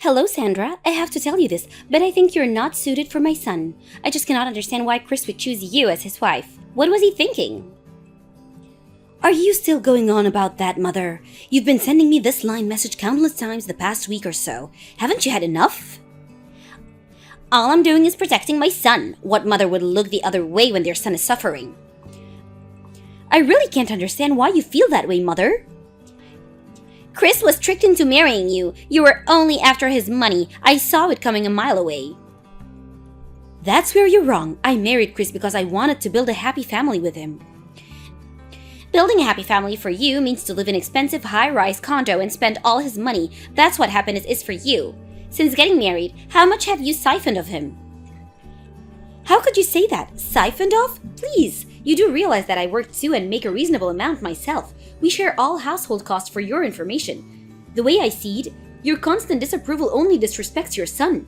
Hello, Sandra. I have to tell you this, but I think you're not suited for my son. I just cannot understand why Chris would choose you as his wife. What was he thinking? Are you still going on about that, Mother? You've been sending me this line message countless times the past week or so. Haven't you had enough? All I'm doing is protecting my son. What mother would look the other way when their son is suffering? I really can't understand why you feel that way, Mother. Chris was tricked into marrying you. You were only after his money. I saw it coming a mile away. That's where you're wrong. I married Chris because I wanted to build a happy family with him. Building a happy family for you means to live in an expensive high-rise condo and spend all his money. That's what happiness is for you. Since getting married, how much have you siphoned of him? How could you say that? Siphoned off? Please, you do realize that I work too and make a reasonable amount myself. We share all household costs for your information. The way I see it, your constant disapproval only disrespects your son.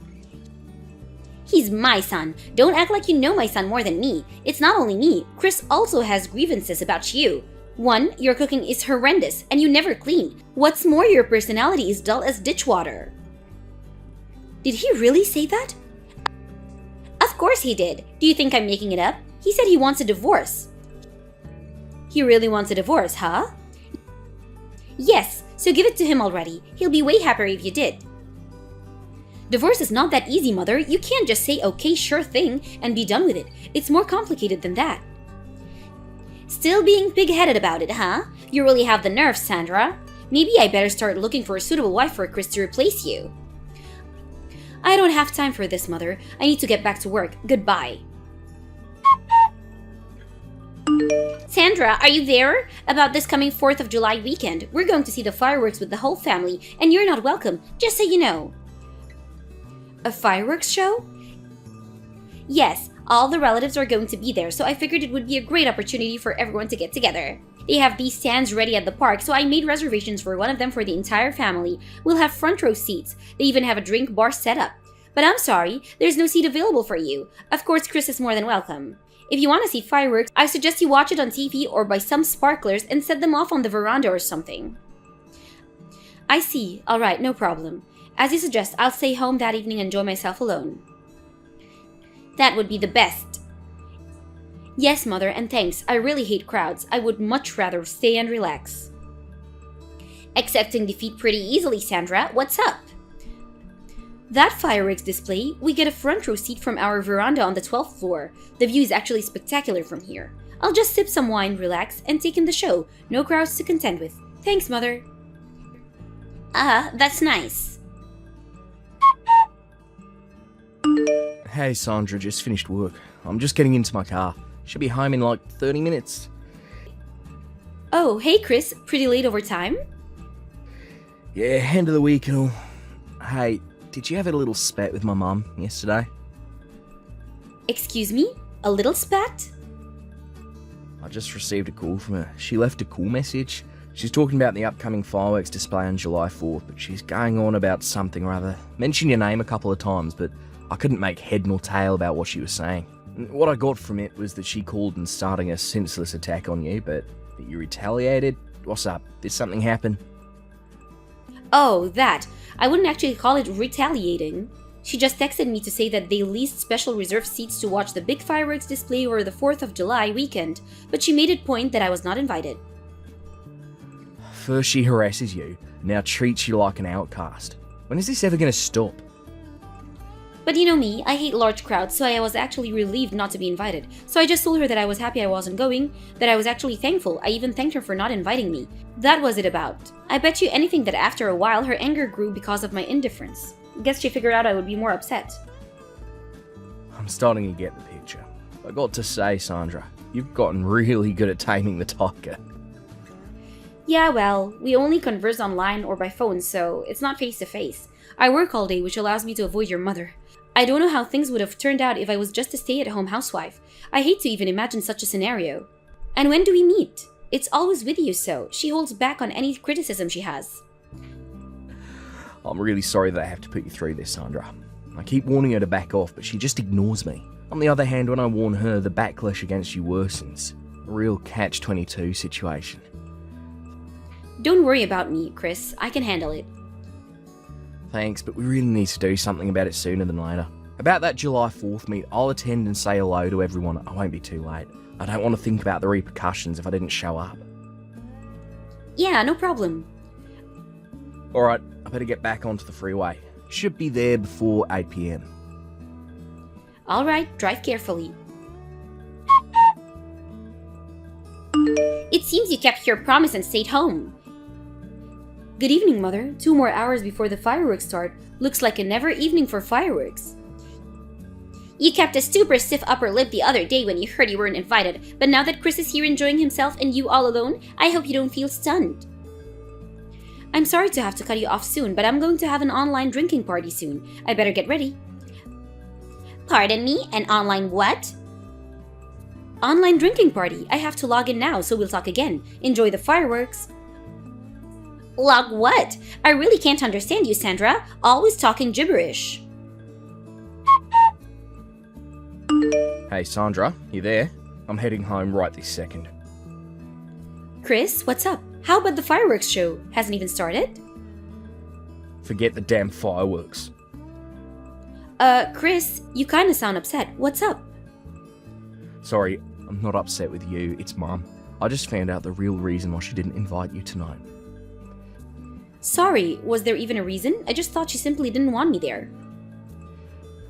He's my son. Don't act like you know my son more than me. It's not only me. Chris also has grievances about you. One, your cooking is horrendous and you never clean. What's more, your personality is dull as ditch water. Did he really say that? Of course he did. Do you think I'm making it up? He said he wants a divorce. He really wants a divorce, huh? Yes, so give it to him already. He'll be way happier if you did. Divorce is not that easy, Mother. You can't just say, okay, sure thing, and be done with it. It's more complicated than that. Still being pig-headed about it, huh? You really have the nerve, Sandra. Maybe I better start looking for a suitable wife for Chris to replace you. I don't have time for this, Mother. I need to get back to work. Goodbye. Sandra, are you there? About this coming 4th of July weekend, we're going to see the fireworks with the whole family, and you're not welcome, just so you know. A fireworks show? Yes, all the relatives are going to be there, so I figured it would be a great opportunity for everyone to get together. They have these stands ready at the park, so I made reservations for one of them for the entire family. We'll have front row seats. They even have a drink bar set up. But I'm sorry, there's no seat available for you. Of course, Chris is more than welcome. If you want to see fireworks, I suggest you watch it on TV or buy some sparklers and set them off on the veranda or something. I see. Alright, no problem. As you suggest, I'll stay home that evening and enjoy myself alone. That would be the best. Yes, Mother, and thanks. I really hate crowds. I would much rather stay and relax. Accepting defeat pretty easily, Sandra. What's up? That fireworks display, we get a front row seat from our veranda on the 12th floor. The view is actually spectacular from here. I'll just sip some wine, relax, and take in the show. No crowds to contend with. Thanks, Mother. That's nice. Hey, Sandra, just finished work. I'm just getting into my car. Should be home in like 30 minutes. Oh, hey Chris. Pretty late over time? Yeah, end of the week and all. Hey, did you have a little spat with my mum yesterday? Excuse me? A little spat? I just received a call from her. She left a cool message. She's talking about the upcoming fireworks display on July 4th, but she's going on about something or other. Mentioned your name a couple of times, but I couldn't make head nor tail about what she was saying. What I got from it was that she called and starting a senseless attack on you, but that you retaliated? What's up? Did something happen? Oh, that. I wouldn't actually call it retaliating. She just texted me to say that they leased special reserved seats to watch the big fireworks display over the 4th of July weekend, but she made it point that I was not invited. First she harasses you, now treats you like an outcast. When is this ever going to stop? But you know me, I hate large crowds, so I was actually relieved not to be invited. So I just told her that I was happy I wasn't going, that I was actually thankful. I even thanked her for not inviting me. That was it about. I bet you anything that after a while her anger grew because of my indifference. Guess she figured out I would be more upset. I'm starting to get the picture. I got to say, Sandra, you've gotten really good at taming the tiger. Yeah, well, we only converse online or by phone, so it's not face-to-face. I work all day, which allows me to avoid your mother. I don't know how things would have turned out if I was just a stay-at-home housewife. I hate to even imagine such a scenario. And when do we meet? It's always with you, so she holds back on any criticism she has. I'm really sorry that I have to put you through this, Sandra. I keep warning her to back off, but she just ignores me. On the other hand, when I warn her, the backlash against you worsens. A real catch-22 situation. Don't worry about me, Chris. I can handle it. Thanks, but we really need to do something about it sooner than later. About that July 4th meet, I'll attend and say hello to everyone. I won't be too late. I don't want to think about the repercussions if I didn't show up. Yeah, no problem. Alright, I better get back onto the freeway. Should be there before 8 PM. Alright, drive carefully. It seems you kept your promise and stayed home. Good evening, Mother. 2 more hours before the fireworks start. Looks like a never evening for fireworks. You kept a super stiff upper lip the other day when you heard you weren't invited, but now that Chris is here enjoying himself and you all alone, I hope you don't feel stunned. I'm sorry to have to cut you off soon, but I'm going to have an online drinking party soon. I better get ready. Pardon me? An online what? Online drinking party. I have to log in now, so we'll talk again. Enjoy the fireworks. Log what? I really can't understand you, Sandra. Always talking gibberish. Hey Sandra, you there? I'm heading home right this second. Chris, what's up? How about the fireworks show? Hasn't even started? Forget the damn fireworks. Chris, you kinda sound upset. What's up? Sorry, I'm not upset with you, it's Mum. I just found out the real reason why she didn't invite you tonight. Sorry, was there even a reason? I just thought she simply didn't want me there.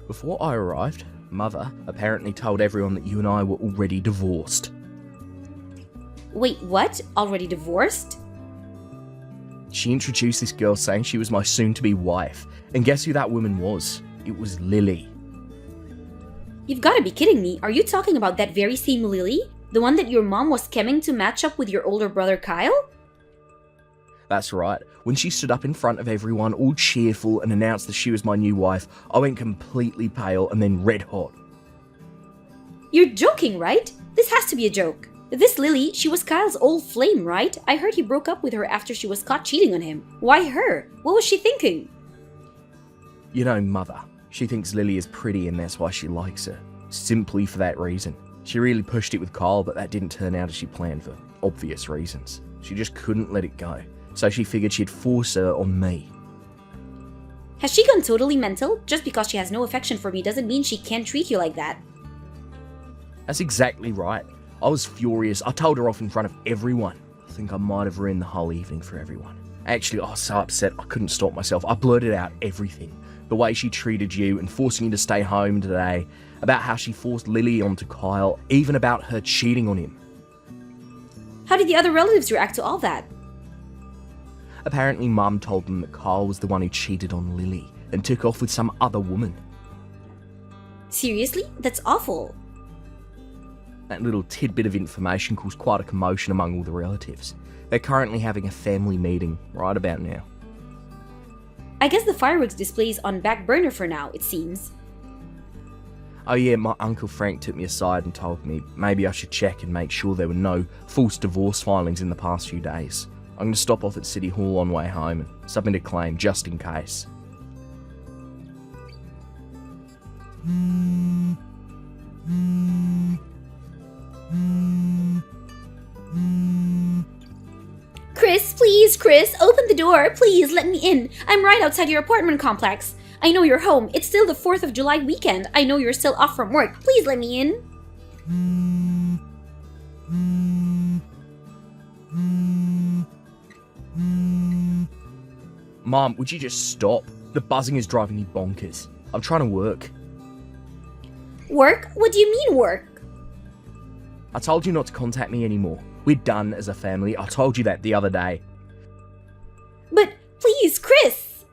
Before I arrived, Mother apparently told everyone that you and I were already divorced. Wait, what? Already divorced? She introduced this girl saying she was my soon-to-be wife, and guess who that woman was? It was Lily. You've gotta be kidding me. Are you talking about that very same Lily? The one that your mom was scheming to match up with your older brother Kyle? That's right. When she stood up in front of everyone, all cheerful, and announced that she was my new wife, I went completely pale and then red hot. You're joking, right? This has to be a joke. This Lily, she was Kyle's old flame, right? I heard he broke up with her after she was caught cheating on him. Why her? What was she thinking? You know, Mother, she thinks Lily is pretty and that's why she likes her. Simply for that reason. She really pushed it with Kyle, but that didn't turn out as she planned for obvious reasons. She just couldn't let it go. So she figured she'd force her on me. Has she gone totally mental? Just because she has no affection for me doesn't mean she can't treat you like that. That's exactly right. I was furious. I told her off in front of everyone. I think I might have ruined the whole evening for everyone. Actually, I was so upset I couldn't stop myself. I blurted out everything. The way she treated you and forcing you to stay home today. About how she forced Lily onto Kyle. Even about her cheating on him. How did the other relatives react to all that? Apparently, Mum told them that Kyle was the one who cheated on Lily and took off with some other woman. Seriously? That's awful. That little tidbit of information caused quite a commotion among all the relatives. They're currently having a family meeting right about now. I guess the fireworks display is on back burner for now, it seems. Oh yeah, my Uncle Frank took me aside and told me maybe I should check and make sure there were no false divorce filings in the past few days. I'm going to stop off at City Hall on way home and submit a claim just in case. Chris, open the door. Please, let me in. I'm right outside your apartment complex. I know you're home. It's still the 4th of July weekend. I know you're still off from work. Please let me in. Mom, would you just stop? The buzzing is driving me bonkers. I'm trying to work. Work? What do you mean work? I told you not to contact me anymore. We're done as a family. I told you that the other day. But please, Chris!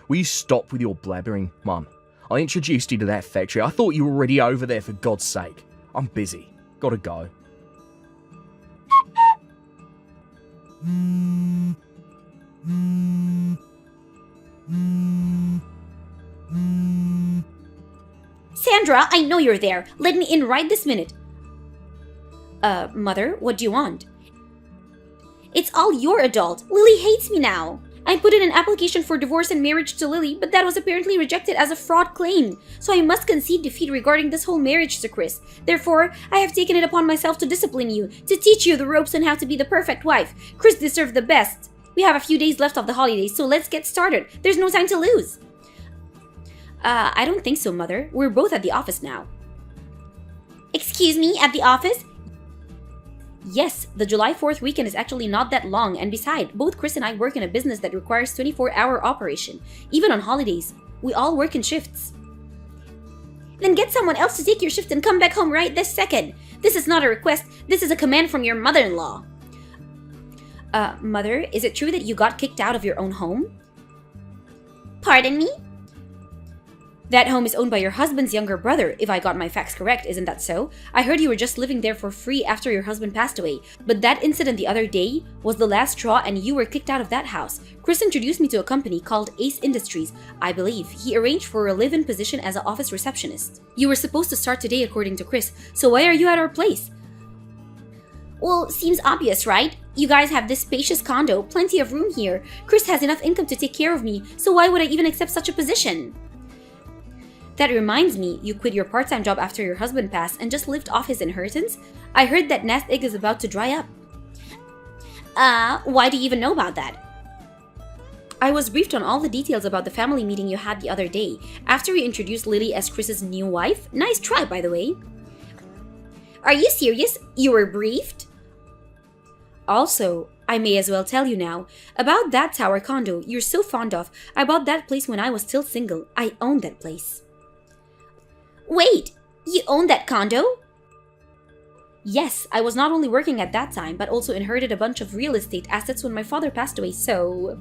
Will you stop with your blabbering, Mum? I introduced you to that factory. I thought you were already over there, for God's sake. I'm busy. Gotta go. Sandra, I know you're there. Let me in right this minute. Mother, what do you want? It's all your adult. Lily hates me now. I put in an application for divorce and marriage to Lily, but that was apparently rejected as a fraud claim. So I must concede defeat regarding this whole marriage to Chris. Therefore, I have taken it upon myself to discipline you, to teach you the ropes on how to be the perfect wife. Chris deserved the best. We have a few days left of the holidays, so let's get started. There's no time to lose. I don't think so, Mother. We're both at the office now. Excuse me, at the office? Yes, the July 4th weekend is actually not that long, and besides, both Chris and I work in a business that requires 24-hour operation. Even on holidays, we all work in shifts. Then get someone else to take your shift and come back home right this second. This is not a request, this is a command from your mother-in-law. Mother, is it true that you got kicked out of your own home? Pardon me? That home is owned by your husband's younger brother, if I got my facts correct, isn't that so? I heard you were just living there for free after your husband passed away, but that incident the other day was the last straw and you were kicked out of that house. Chris introduced me to a company called Ace Industries. I believe he arranged for a live-in position as an office receptionist. You were supposed to start today according to Chris, so why are you at our place? Well, seems obvious, right? You guys have this spacious condo, plenty of room here. Chris has enough income to take care of me, so why would I even accept such a position? That reminds me, you quit your part-time job after your husband passed and just lived off his inheritance? I heard that nest egg is about to dry up. Why do you even know about that? I was briefed on all the details about the family meeting you had the other day, after you introduced Lily as Chris's new wife. Nice try, by the way. Are you serious? You were briefed? Also, I may as well tell you now, about that tower condo you're so fond of. I bought that place when I was still single. I owned that place. Wait, you own that condo? Yes, I was not only working at that time, but also inherited a bunch of real estate assets when my father passed away, so...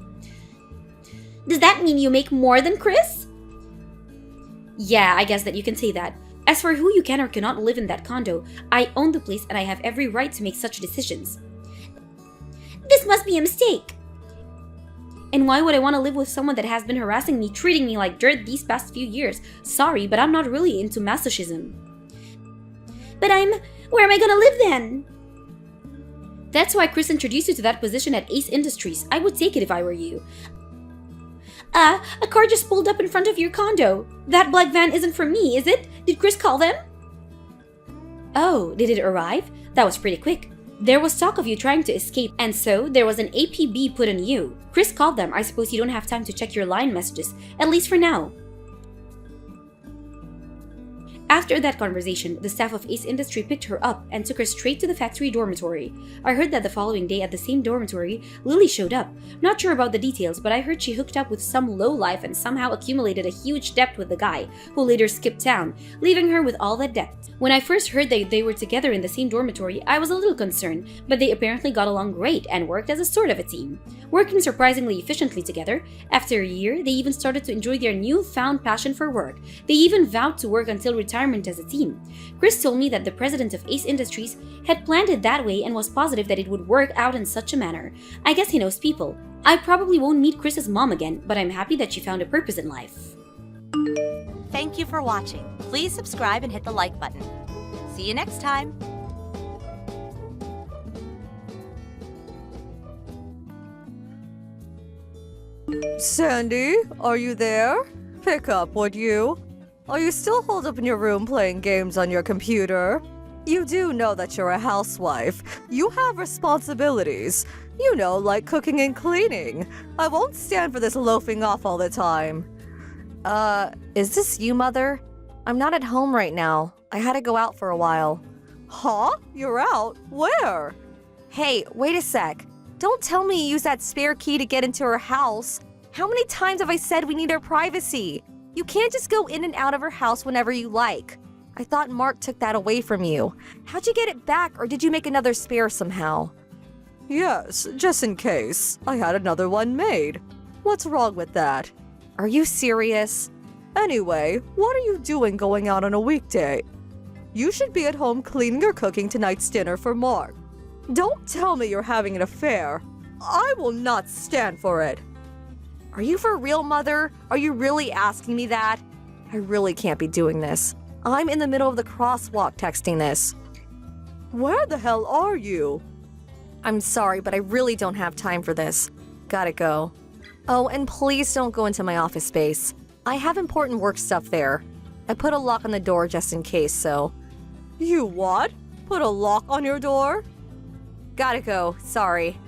Does that mean you make more than Chris? Yeah, I guess that you can say that. As for who you can or cannot live in that condo, I own the place and I have every right to make such decisions. This must be a mistake. And why would I want to live with someone that has been harassing me, treating me like dirt these past few years? Sorry, but I'm not really into masochism. But where am I gonna live then? That's why Chris introduced you to that position at Ace Industries. I would take it if I were you. A car just pulled up in front of your condo. That black van isn't for me, is it? Did Chris call them? Oh, did it arrive? That was pretty quick. There was talk of you trying to escape, and so there was an APB put on you. Chris called them. I suppose you don't have time to check your line messages, at least for now. After that conversation, the staff of Ace Industry picked her up and took her straight to the factory dormitory. I heard that the following day at the same dormitory, Lily showed up. Not sure about the details, but I heard she hooked up with some lowlife and somehow accumulated a huge debt with the guy, who later skipped town, leaving her with all that debt. When I first heard that they were together in the same dormitory, I was a little concerned, but they apparently got along great and worked as a sort of a team. Working surprisingly efficiently together, after a year, they even started to enjoy their newfound passion for work. They even vowed to work until retirement as a team. Chris told me that the president of Ace Industries had planned it that way and was positive that it would work out in such a manner. I guess he knows people. I probably won't meet Chris's mom again, but I'm happy that she found a purpose in life. Thank you for watching. Please subscribe and hit the like button. See you next time. Sandy, are you there? Pick up, would you? Are you still holed up in your room playing games on your computer? You do know that you're a housewife. You have responsibilities. You know, like cooking and cleaning. I won't stand for this loafing off all the time. Is this you, Mother? I'm not at home right now. I had to go out for a while. Huh? You're out? Where? Hey, wait a sec. Don't tell me you used that spare key to get into her house. How many times have I said we need our privacy? You can't just go in and out of her house whenever you like. I thought Mark took that away from you. How'd you get it back, or did you make another spare somehow? Yes, just in case. I had another one made. What's wrong with that? Are you serious? Anyway, what are you doing going out on a weekday? You should be at home cleaning or cooking tonight's dinner for Mark. Don't tell me you're having an affair. I will not stand for it. Are you for real, Mother? Are you really asking me that? I really can't be doing this. I'm in the middle of the crosswalk texting this. Where the hell are you? I'm sorry, but I really don't have time for this. Gotta go. Oh, and please don't go into my office space. I have important work stuff there. I put a lock on the door just in case, so... You what? Put a lock on your door? Gotta go. Sorry.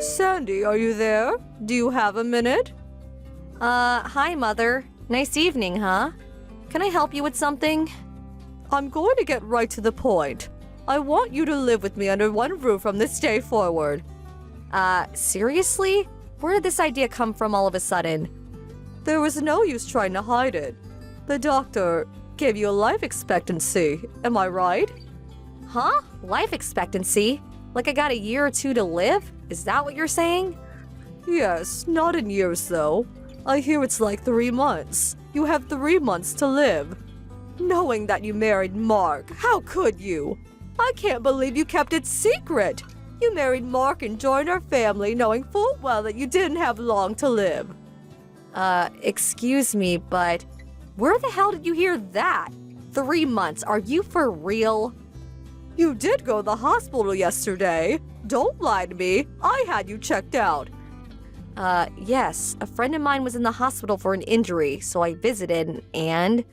Sandy, are you there? Do you have a minute? Hi, Mother. Nice evening, huh? Can I help you with something? I'm going to get right to the point. I want you to live with me under one roof from this day forward. Seriously? Where did this idea come from all of a sudden? There was no use trying to hide it. The doctor gave you a life expectancy, am I right? Huh? Life expectancy? Like I got a year or two to live? Is that what you're saying? Yes, not in years though. I hear it's like 3 months. You have 3 months to live. Knowing that you married Mark, how could you? I can't believe you kept it secret. You married Mark and joined our family knowing full well that you didn't have long to live. Excuse me, but where the hell did you hear that? 3 months, are you for real? You did go to the hospital yesterday. Don't lie to me. I had you checked out. Yes. A friend of mine was in the hospital for an injury, so I visited and...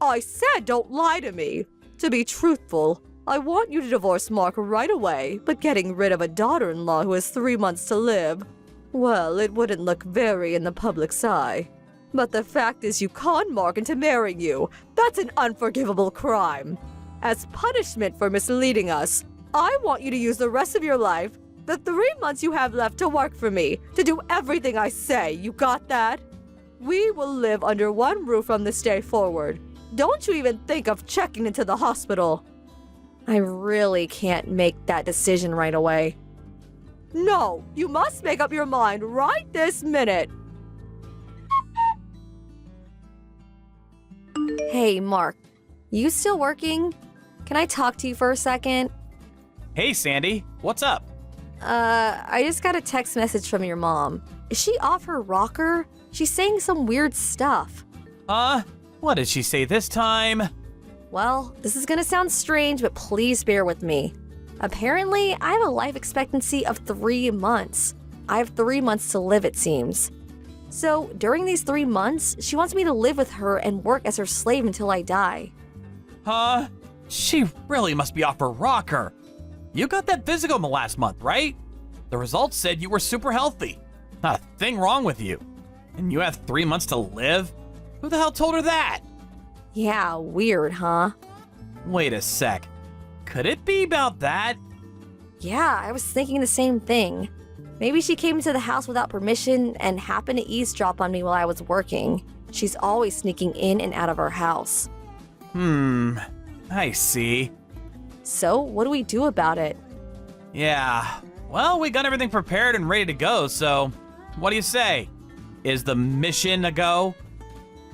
I said don't lie to me. To be truthful, I want you to divorce Mark right away, but getting rid of a daughter-in-law who has 3 months to live, well, it wouldn't look very in the public's eye. But the fact is you conned Mark into marrying you. That's an unforgivable crime. As punishment for misleading us, I want you to use the rest of your life, the 3 months you have left to work for me, to do everything I say. You got that? We will live under one roof from this day forward. Don't you even think of checking into the hospital. I really can't make that decision right away. No, you must make up your mind right this minute. Hey, Mark. You still working? Can I talk to you for a second? Hey, Sandy, what's up? I just got a text message from your mom. Is she off her rocker? She's saying some weird stuff. What did she say this time? Well, this is gonna sound strange, but please bear with me. Apparently, I have a life expectancy of 3 months. I have 3 months to live, it seems. So, during these 3 months, she wants me to live with her and work as her slave until I die. Huh? She really must be off her rocker. You got that physical last month, right? The results said you were super healthy. Not a thing wrong with you. And you have 3 months to live? Who the hell told her that? Yeah, weird, huh? Wait a sec. Could it be about that? Yeah, I was thinking the same thing. Maybe she came into the house without permission and happened to eavesdrop on me while I was working. She's always sneaking in and out of our house. I see. So, what do we do about it? Yeah, well, we got everything prepared and ready to go, so what do you say? Is the mission a go?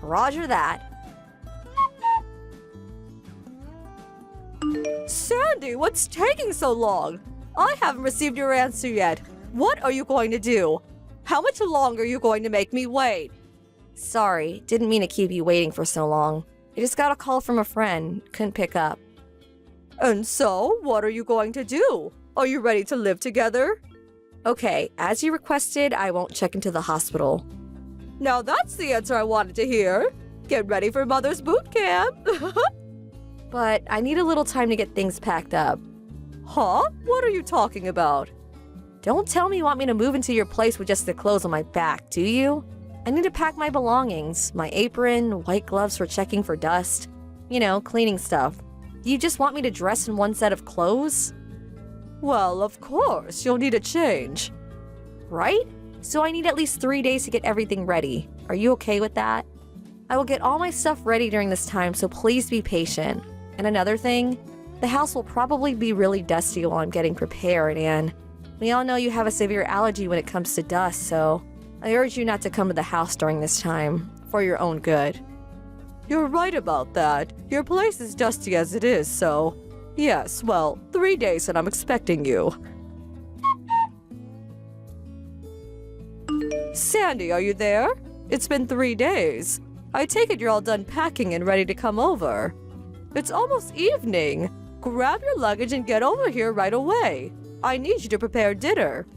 Roger that. Sandy, what's taking so long? I haven't received your answer yet. What are you going to do? How much longer are you going to make me wait? Sorry, didn't mean to keep you waiting for so long. I just got a call from a friend, couldn't pick up. And so, what are you going to do? Are you ready to live together? Okay, as you requested, I won't check into the hospital. Now that's the answer I wanted to hear. Get ready for Mother's boot camp. But I need a little time to get things packed up. Huh? What are you talking about? Don't tell me you want me to move into your place with just the clothes on my back, do you? I need to pack my belongings, my apron, white gloves for checking for dust. You know, cleaning stuff. Do you just want me to dress in one set of clothes? Well, of course, you'll need a change. Right? So I need at least 3 days to get everything ready. Are you okay with that? I will get all my stuff ready during this time, so please be patient. And another thing, the house will probably be really dusty while I'm getting prepared, and we all know you have a severe allergy when it comes to dust, so I urge you not to come to the house during this time, for your own good. You're right about that. Your place is dusty as it is, so... Yes, well, 3 days and I'm expecting you. Sandy, are you there? It's been 3 days. I take it you're all done packing and ready to come over. It's almost evening. Grab your luggage and get over here right away. I need you to prepare dinner.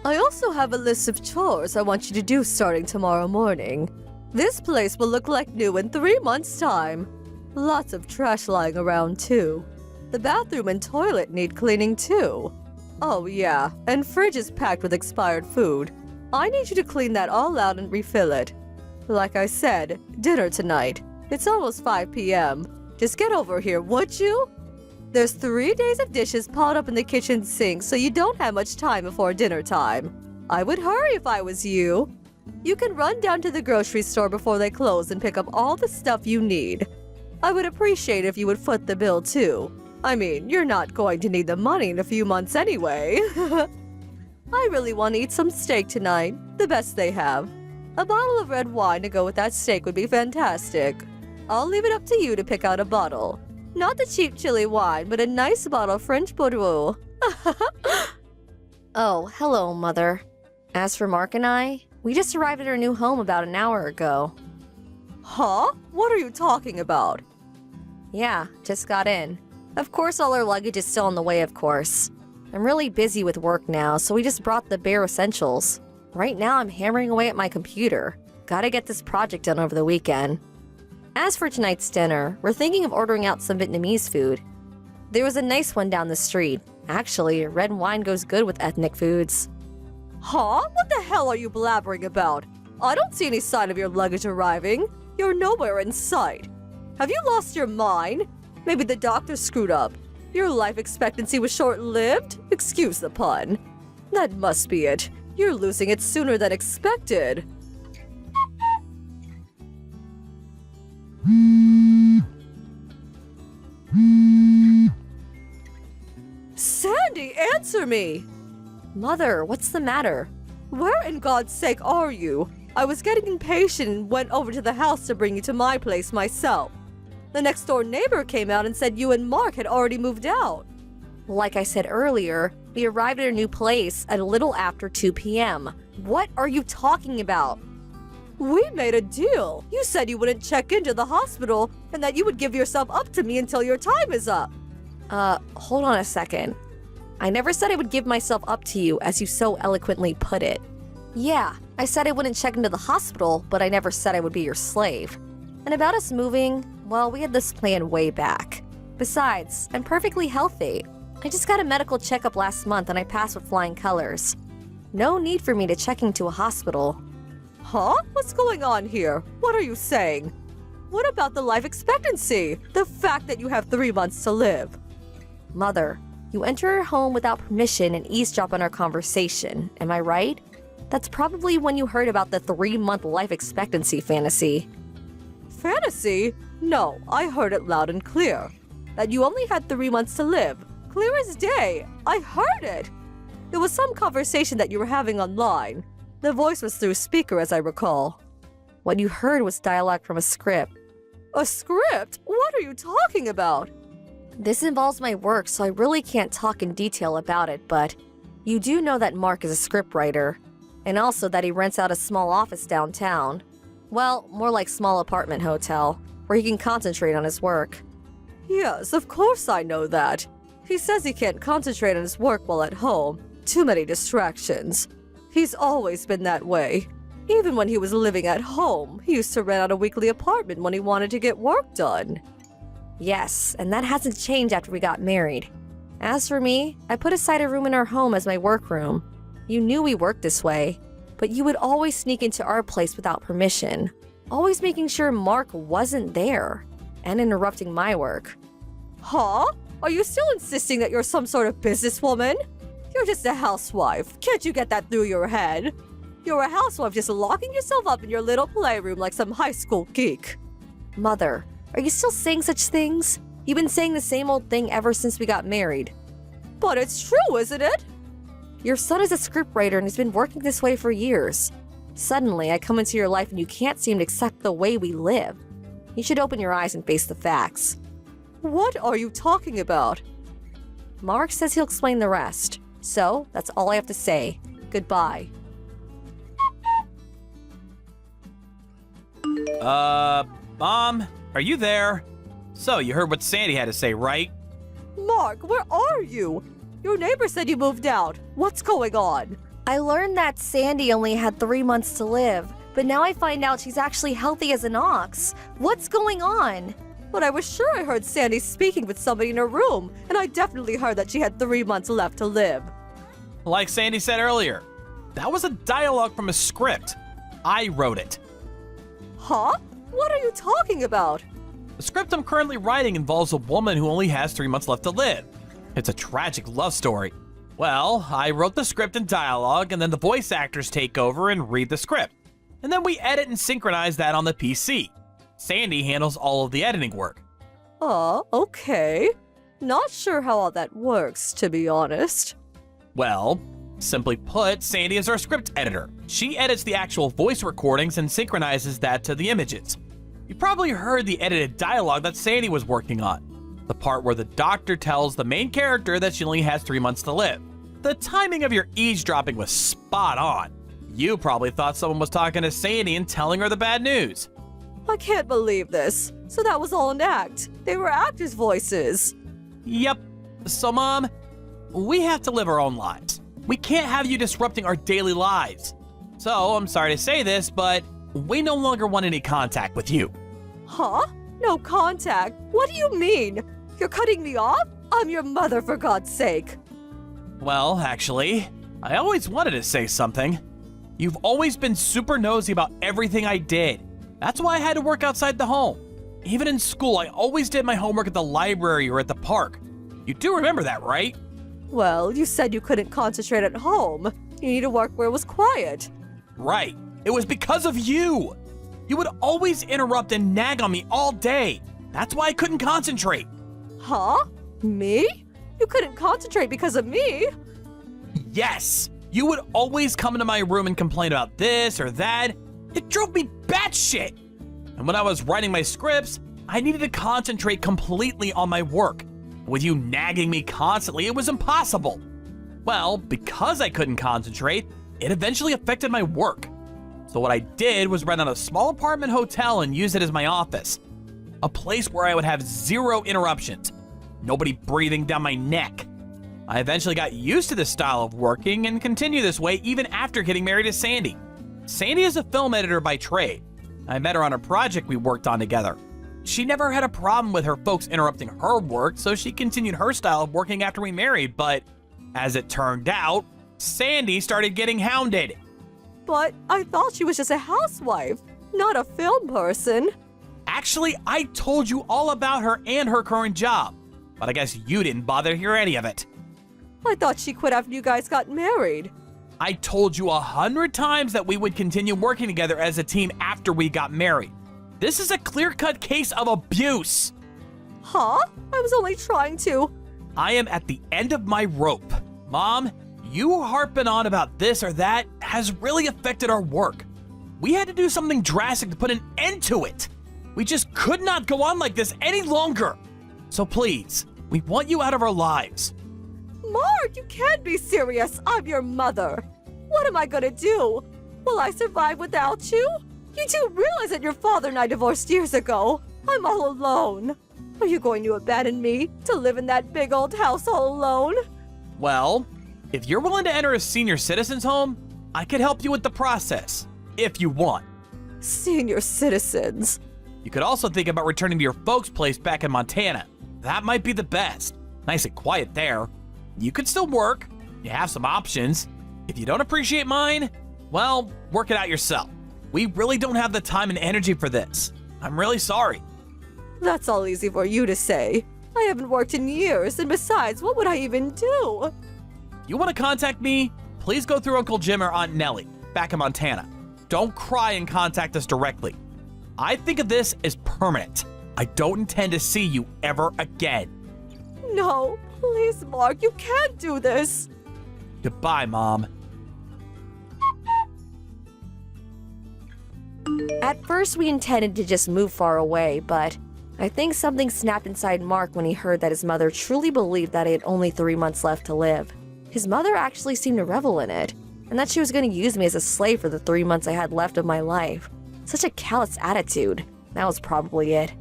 I also have a list of chores I want you to do starting tomorrow morning. This place will look like new in 3 months' time. Lots of trash lying around, too. The bathroom and toilet need cleaning, too. Oh, yeah, and fridge is packed with expired food. I need you to clean that all out and refill it. Like I said, dinner tonight. It's almost 5 p.m. Just get over here, would you? There's 3 days of dishes piled up in the kitchen sink, so you don't have much time before dinner time. I would hurry if I was you. You can run down to the grocery store before they close and pick up all the stuff you need. I would appreciate if you would foot the bill too. I mean, you're not going to need the money in a few months anyway. I really want to eat some steak tonight, the best they have. A bottle of red wine to go with that steak would be fantastic. I'll leave it up to you to pick out a bottle. Not the cheap chili wine, but a nice bottle of French Bordeaux. Oh, hello, Mother. As for Mark and I, we just arrived at our new home about an hour ago. Huh? What are you talking about? Yeah, just got in. Of course, all our luggage is still on the way, of course. I'm really busy with work now, so we just brought the bare essentials. Right now, I'm hammering away at my computer. Gotta get this project done over the weekend. As for tonight's dinner, we're thinking of ordering out some Vietnamese food. There was a nice one down the street. Actually, red wine goes good with ethnic foods. Huh? What the hell are you blabbering about? I don't see any sign of your luggage arriving. You're nowhere in sight. Have you lost your mind? Maybe the doctor screwed up. Your life expectancy was short-lived? Excuse the pun. That must be it. You're losing it sooner than expected. Sandy, answer me! Mother, what's the matter? Where in God's sake are you? I was getting impatient and went over to the house to bring you to my place myself. The next door neighbor came out and said you and Mark had already moved out. Like I said earlier, we arrived at our new place at a little after 2 p.m. What are you talking about? We made a deal. You said you wouldn't check into the hospital and that you would give yourself up to me until your time is up. Hold on a second. I never said I would give myself up to you, as you so eloquently put it. Yeah, I said I wouldn't check into the hospital, but I never said I would be your slave. And about us moving, well, we had this plan way back. Besides, I'm perfectly healthy. I just got a medical checkup last month and I passed with flying colors. No need for me to check into a hospital. Huh? What's going on here? What are you saying? What about the life expectancy? The fact that you have 3 months to live? Mother, you enter our home without permission and eavesdrop on our conversation, am I right? That's probably when you heard about the 3-month life expectancy fantasy. Fantasy? No, I heard it loud and clear. That you only had 3 months to live. Clear as day. I heard it. There was some conversation that you were having online. The voice was through speaker, as I recall. What you heard was dialogue from a script. A script? What are you talking about? This involves my work, so I really can't talk in detail about it, but you do know that Mark is a scriptwriter, and also that he rents out a small office downtown. Well, more like small apartment hotel, where he can concentrate on his work. Yes, of course I know that. He says he can't concentrate on his work while at home. Too many distractions. He's always been that way. Even when he was living at home, he used to rent out a weekly apartment when he wanted to get work done. Yes, and that hasn't changed after we got married. As for me, I put aside a room in our home as my workroom. You knew we worked this way, but you would always sneak into our place without permission, always making sure Mark wasn't there, and interrupting my work. Huh? Are you still insisting that you're some sort of businesswoman? You're just a housewife. Can't you get that through your head? You're a housewife just locking yourself up in your little playroom like some high school geek. Mother, are you still saying such things? You've been saying the same old thing ever since we got married. But it's true, isn't it? Your son is a scriptwriter and has been working this way for years. Suddenly, I come into your life and you can't seem to accept the way we live. You should open your eyes and face the facts. What are you talking about? Mark says he'll explain the rest. So, that's all I have to say. Goodbye. Mom, are you there? So, you heard what Sandy had to say, right? Mark, where are you? Your neighbor said you moved out. What's going on? I learned that Sandy only had 3 months to live, but now I find out she's actually healthy as an ox. What's going on? But I was sure I heard Sandy speaking with somebody in her room, and I definitely heard that she had 3 months left to live. Like Sandy said earlier, that was a dialogue from a script. I wrote it. Huh? What are you talking about? The script I'm currently writing involves a woman who only has 3 months left to live. It's a tragic love story. Well, I wrote the script and dialogue, and then the voice actors take over and read the script. And then we edit and synchronize that on the PC. Sandy handles all of the editing work. Oh, okay. Not sure how all that works, to be honest. Well, simply put, Sandy is our script editor. She edits the actual voice recordings and synchronizes that to the images. You probably heard the edited dialogue that Sandy was working on. The part where the doctor tells the main character that she only has 3 months to live. The timing of your eavesdropping was spot on. You probably thought someone was talking to Sandy and telling her the bad news. I can't believe this. So that was all an act. They were actors' voices. Yep. So, Mom, we have to live our own lives. We can't have you disrupting our daily lives. So, I'm sorry to say this, but we no longer want any contact with you. Huh? No contact? What do you mean? You're cutting me off? I'm your mother, for God's sake. Well, actually, I always wanted to say something. You've always been super nosy about everything I did. That's why I had to work outside the home. Even in school, I always did my homework at the library or at the park. You do remember that, right? Well, you said you couldn't concentrate at home. You need to work where it was quiet. Right. It was because of you. You would always interrupt and nag on me all day. That's why I couldn't concentrate. Huh? Me? You couldn't concentrate because of me? Yes. You would always come into my room and complain about this or that. It drove me batshit. And when I was writing my scripts, I needed to concentrate completely on my work. With you nagging me constantly, it was impossible. Well, because I couldn't concentrate, it eventually affected my work. So what I did was rent out a small apartment hotel and use it as my office. A place where I would have 0 interruptions. Nobody breathing down my neck. I eventually got used to this style of working and continue this way even after getting married to Sandy. Sandy is a film editor by trade. I met her on a project we worked on together. She never had a problem with her folks interrupting her work, so she continued her style of working after we married, but as it turned out, Sandy started getting hounded. But I thought she was just a housewife, not a film person. Actually, I told you all about her and her current job, but I guess you didn't bother to hear any of it. I thought she quit after you guys got married. I told you 100 times that we would continue working together as a team after we got married. This is a clear-cut case of abuse. Huh? I was only trying to. I am at the end of my rope. Mom, you harping on about this or that has really affected our work. We had to do something drastic to put an end to it. We just could not go on like this any longer. So please, we want you out of our lives. Mark, you can't be serious. I'm your mother. What am I gonna do? Will I survive without you? You do realize that your father and I divorced years ago. I'm all alone. Are you going to abandon me to live in that big old house all alone? Well, if you're willing to enter a senior citizen's home, I could help you with the process, if you want. Senior citizens. You could also think about returning to your folks' place back in Montana. That might be the best. Nice and quiet there. You could still work. You have some options. If you don't appreciate mine, well, work it out yourself. We really don't have the time and energy for this. I'm really sorry. That's all easy for you to say. I haven't worked in years, and besides, what would I even do? You want to contact me? Please go through Uncle Jim or Aunt Nellie, back in Montana. Don't cry and contact us directly. I think of this as permanent. I don't intend to see you ever again. No, please, Mark, you can't do this. Goodbye, Mom. At first, we intended to just move far away, but I think something snapped inside Mark when he heard that his mother truly believed that he had only 3 months left to live. His mother actually seemed to revel in it, and that she was going to use me as a slave for the 3 months I had left of my life. Such a callous attitude. That was probably it.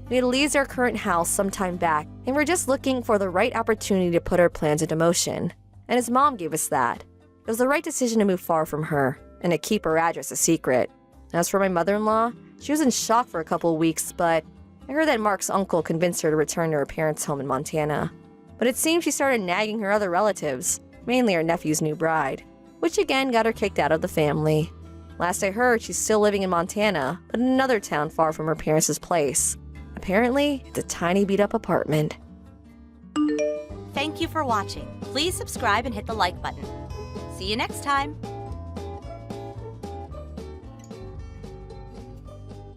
We had leased our current house some time back, and we're just looking for the right opportunity to put our plans into motion. And his mom gave us that. It was the right decision to move far from her, and to keep her address a secret. As for my mother-in-law, she was in shock for a couple of weeks, but I heard that Mark's uncle convinced her to return to her parents' home in Montana. But it seems she started nagging her other relatives, mainly her nephew's new bride, which again got her kicked out of the family. Last I heard, she's still living in Montana, but in another town far from her parents' place. Apparently, it's a tiny beat-up apartment. Thank you for watching. Please subscribe and hit the like button. See you next time.